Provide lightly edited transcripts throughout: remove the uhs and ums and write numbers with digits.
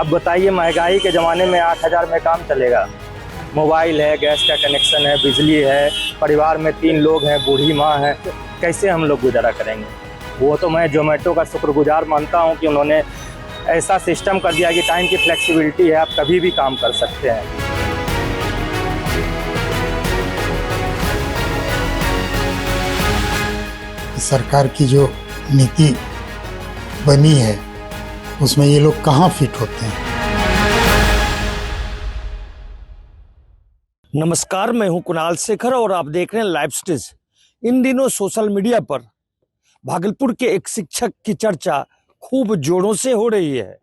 अब बताइए, महंगाई के ज़माने में 8,000 में काम चलेगा? मोबाइल है, गैस का कनेक्शन है, बिजली है, परिवार में 3 लोग हैं, बूढ़ी माँ है, तो कैसे हम लोग गुजारा करेंगे? वो तो मैं ज़ोमैटो का शुक्रगुजार मानता हूँ कि उन्होंने ऐसा सिस्टम कर दिया कि टाइम की फ्लेक्सिबिलिटी है, आप कभी भी काम कर सकते हैं। सरकार की जो नीति बनी है उसमें ये लोग कहाँ फिट होते हैं। नमस्कार, मैं हूं कुणाल शेखर और आप देख रहे हैं लाइव स्टेज। इन दिनों सोशल मीडिया पर भागलपुर के एक शिक्षक की चर्चा खूब जोरों से हो रही है।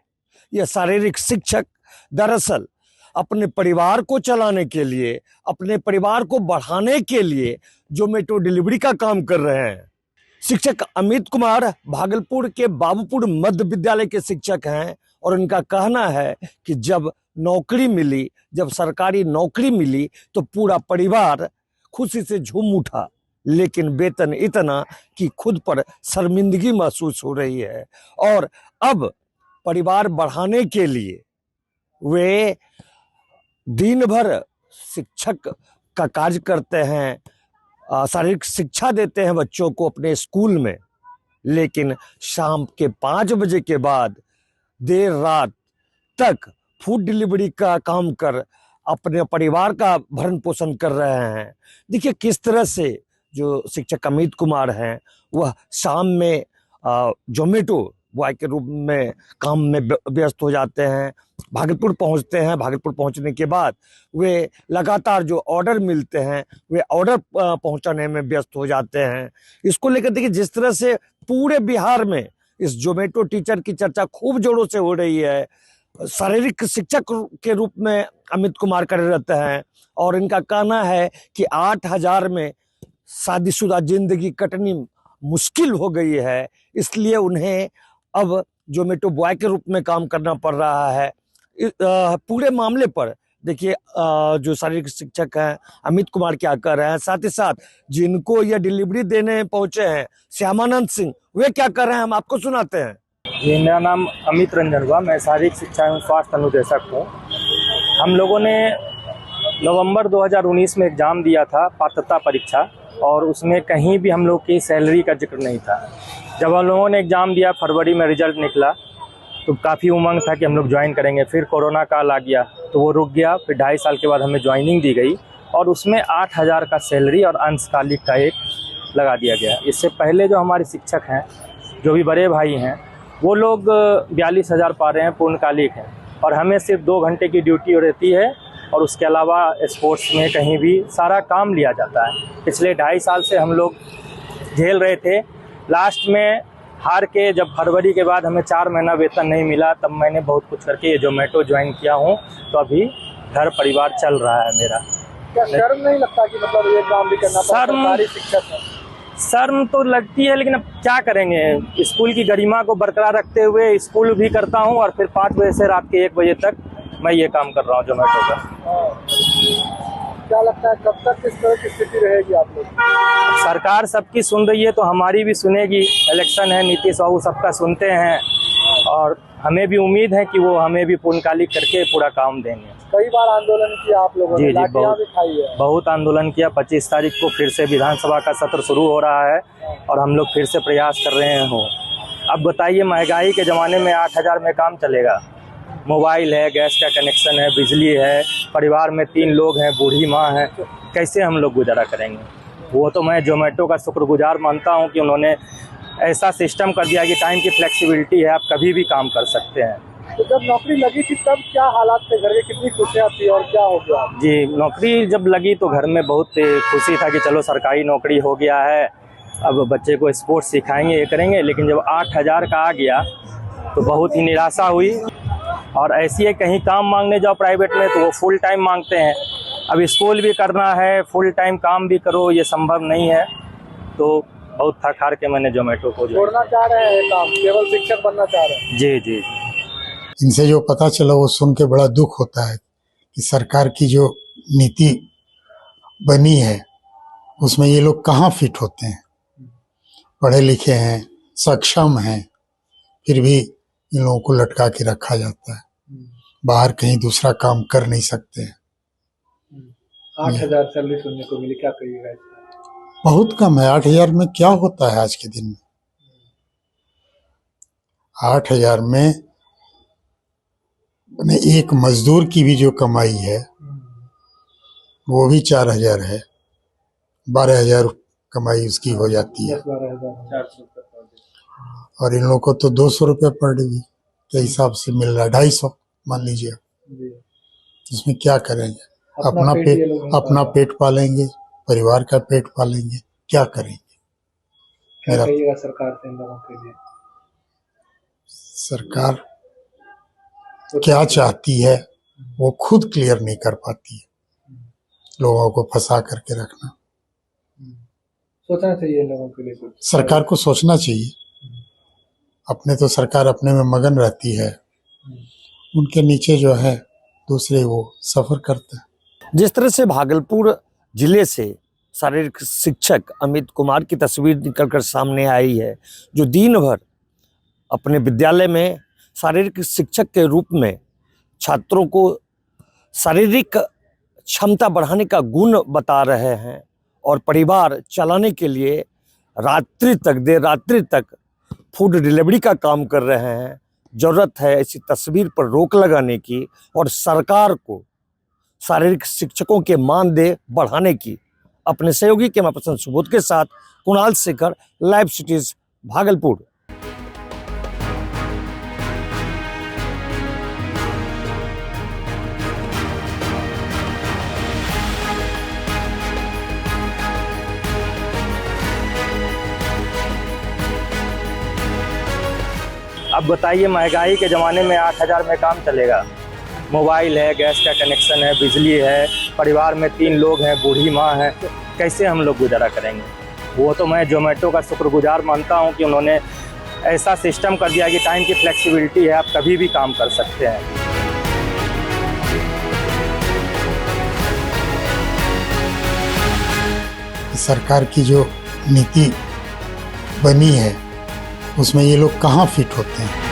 यह शारीरिक शिक्षक दरअसल अपने परिवार को चलाने के लिए, अपने परिवार को बढ़ाने के लिए ज़ोमैटो डिलीवरी का काम कर रहे हैं। शिक्षक अमित कुमार भागलपुर के बाबूपुर मध्य विद्यालय के शिक्षक हैं और उनका कहना है कि जब नौकरी मिली, जब सरकारी नौकरी मिली तो पूरा परिवार खुशी से झूम उठा, लेकिन वेतन इतना कि खुद पर शर्मिंदगी महसूस हो रही है और अब परिवार बढ़ाने के लिए वे दिन भर शिक्षक का कार्य करते हैं, शारीरिक शिक्षा देते हैं बच्चों को अपने स्कूल में, लेकिन शाम के 5 बजे के बाद देर रात तक फूड डिलीवरी का काम कर अपने परिवार का भरण पोषण कर रहे हैं। देखिए किस तरह से जो शिक्षक अमित कुमार हैं वह शाम में ज़ोमैटो बॉय के रूप में काम में व्यस्त हो जाते हैं, भागलपुर पहुंचते हैं। भागलपुर पहुंचने के बाद वे लगातार जो ऑर्डर मिलते हैं वे ऑर्डर पहुंचाने में व्यस्त हो जाते हैं। इसको लेकर देखिए जिस तरह से पूरे बिहार में इस ज़ोमैटो टीचर की चर्चा खूब जोरों से हो रही है। शारीरिक शिक्षक के रूप में अमित कुमार कार्यरत हैं और इनका कहना है कि 8,000 में शादीशुदा जिंदगी कटनी मुश्किल हो गई है, इसलिए उन्हें अब ज़ोमैटो बॉय के रूप में काम करना पड़ रहा है। पूरे मामले पर देखिए जो शारीरिक शिक्षक हैं अमित कुमार क्या कर रहे हैं, साथ ही साथ जिनको यह डिलीवरी देने पहुंचे हैं श्यामानंद सिंह, वे क्या कर रहे हैं हम आपको सुनाते हैं। जी, मेरा नाम अमित रंजन हुआ, मैं शारीरिक शिक्षा एवं स्वास्थ्य अनुदेशक हूँ। हम लोगों ने नवंबर 2019 में एग्ज़ाम दिया था, पात्रता परीक्षा, और उसमें कहीं भी हम लोग की सैलरी का जिक्र नहीं था। जब हम लोगों ने एग्ज़ाम दिया, फरवरी में रिजल्ट निकला, तो काफ़ी उमंग था कि हम लोग ज्वाइन करेंगे। फिर कोरोना काल आ गया तो वो रुक गया। फिर 2.5 साल के बाद हमें ज्वाइनिंग दी गई और उसमें 8,000 का सैलरी और अंशकालिक का एक लगा दिया गया। इससे पहले जो हमारे शिक्षक हैं, जो भी बड़े भाई हैं, वो लोग 42,000 पा रहे हैं, पूर्णकालिक हैं, और हमें सिर्फ 2 घंटे की ड्यूटी रहती है और उसके अलावा स्पोर्ट्स में कहीं भी सारा काम लिया जाता है। पिछले 2.5 साल से हम लोग झेल रहे थे। लास्ट में हार के जब फरवरी के बाद हमें 4 महीना वेतन नहीं मिला, तब मैंने बहुत कुछ करके ये ज़ोमैटो ज्वाइन किया हूँ। तो अभी घर परिवार चल रहा है मेरा। क्या शर्म नहीं लगता कि मतलब ये काम भी करना पड़ता है? सरकारी शिक्षक है। शर्म तो लगती है, लेकिन अब क्या करेंगे, स्कूल की गरिमा को बरकरार रखते हुए स्कूल भी करता हूँ और फिर 5 बजे से रात के 1 बजे तक मैं ये काम कर रहा हूँ ज़ोमैटो का। क्या लगता है कब तक किस तरह की स्थिति रहेगी आप लोग? सरकार सबकी सुन रही है तो हमारी भी सुनेगी। इलेक्शन है, नीतीश बाबू सबका सुनते हैं और हमें भी उम्मीद है कि वो हमें भी पूर्णकालिक करके पूरा काम देंगे। कई बार आंदोलन किया आप लोगों ने, जी, लाठियां भी खाई है। बहुत आंदोलन किया। 25 तारीख को फिर से विधानसभा का सत्र शुरू हो रहा है और हम लोग फिर से प्रयास कर रहे हैं। अब बताइए, महंगाई के ज़माने में 8,000 में काम चलेगा? मोबाइल है, गैस का कनेक्शन है, बिजली है, परिवार में 3 लोग हैं, बूढ़ी माँ है, तो कैसे हम लोग गुजारा करेंगे? वो तो मैं ज़ोमैटो का शुक्रगुजार मानता हूँ कि उन्होंने ऐसा सिस्टम कर दिया कि टाइम की फ्लेक्सिबिलिटी है, आप कभी भी काम कर सकते हैं। तो जब नौकरी लगी थी तब क्या हालात थे घर के, कितनी खुशियाँ थी और क्या हो गया? जी, नौकरी जब लगी तो घर में बहुत खुशी था कि चलो सरकारी नौकरी हो गया है, अब बच्चे को स्पोर्ट्स सिखाएंगे, ये करेंगे। लेकिन जब 8,000 का आ गया तो बहुत ही निराशा हुई। और ऐसी है, कहीं काम मांगने जाओ प्राइवेट में तो वो फुल टाइम मांगते हैं। अब स्कूल भी करना है, फुल टाइम काम भी करो, ये संभव नहीं है। तो बहुत थक हार के मैंने ज़ोमैटो को छोड़ना चाह रहे हैं काम, केवल शिक्षक बनना चाह रहे हैं? जी जी। इनसे जो पता चला वो सुन के बड़ा दुख होता है कि सरकार की जो नीति बनी है उसमें ये लोग कहाँ फिट होते हैं। पढ़े लिखे हैं, सक्षम हैं, फिर भी इन लोगों को लटका के रखा जाता है। बाहर कहीं दूसरा काम कर नहीं सकते हैं। 8,000 सैलरी सुनने को मिली, क्या कहिएगा इस पर? बहुत कम है। 8,000 में क्या होता है आज के दिन में? 8,000 में मैंने एक मजदूर की भी जो कमाई है वो भी 4,000 है। 12,000 कमाई उसकी हो जाती है 10-12,000 और इन लोगों को तो 200 रुपये पर डे के हिसाब से मिल रहा है। 250 मान लीजिए। जी। इसमें क्या करेंगे? अपना पेट ये लोग नहीं अपना पाल पेट पालेंगे, परिवार का पेट पालेंगे, क्या करेंगे? क्या मेरा कहिएगा सरकार से इन लोगों के लिए? सरकार क्या चाहती है वो खुद क्लियर नहीं कर पाती है। लोगों को फंसा करके रखना। सोचना चाहिए इन लोगों के लिए कुछ। सरकार को सोचना चाहिए। अपने तो सरकार अपने में मगन रहती है, उनके नीचे जो है दूसरे वो सफर करते हैं। जिस तरह से भागलपुर जिले से शारीरिक शिक्षक अमित कुमार की तस्वीर निकलकर सामने आई है, जो दिन भर अपने विद्यालय में शारीरिक शिक्षक के रूप में छात्रों को शारीरिक क्षमता बढ़ाने का गुण बता रहे हैं और परिवार चलाने के लिए देर रात्रि तक फूड डिलीवरी का काम कर रहे हैं। ज़रूरत है ऐसी तस्वीर पर रोक लगाने की और सरकार को शारीरिक शिक्षकों के मानदेय बढ़ाने की। अपने सहयोगी कैमरा पर्सन सुबोध के साथ कुणाल शेखर, लाइव सिटीज, भागलपुर। अब बताइए, महंगाई के ज़माने में 8,000 में काम चलेगा? मोबाइल है, गैस का कनेक्शन है, बिजली है, परिवार में 3 लोग हैं, बूढ़ी माँ है, तो कैसे हम लोग गुजारा करेंगे? वो तो मैं जोमेटो का शुक्रगुजार मानता हूँ कि उन्होंने ऐसा सिस्टम कर दिया कि टाइम की फ्लेक्सिबिलिटी है, आप कभी भी काम कर सकते हैं। सरकार की जो नीति बनी है उसमें ये लोग कहाँ फिट होते हैं?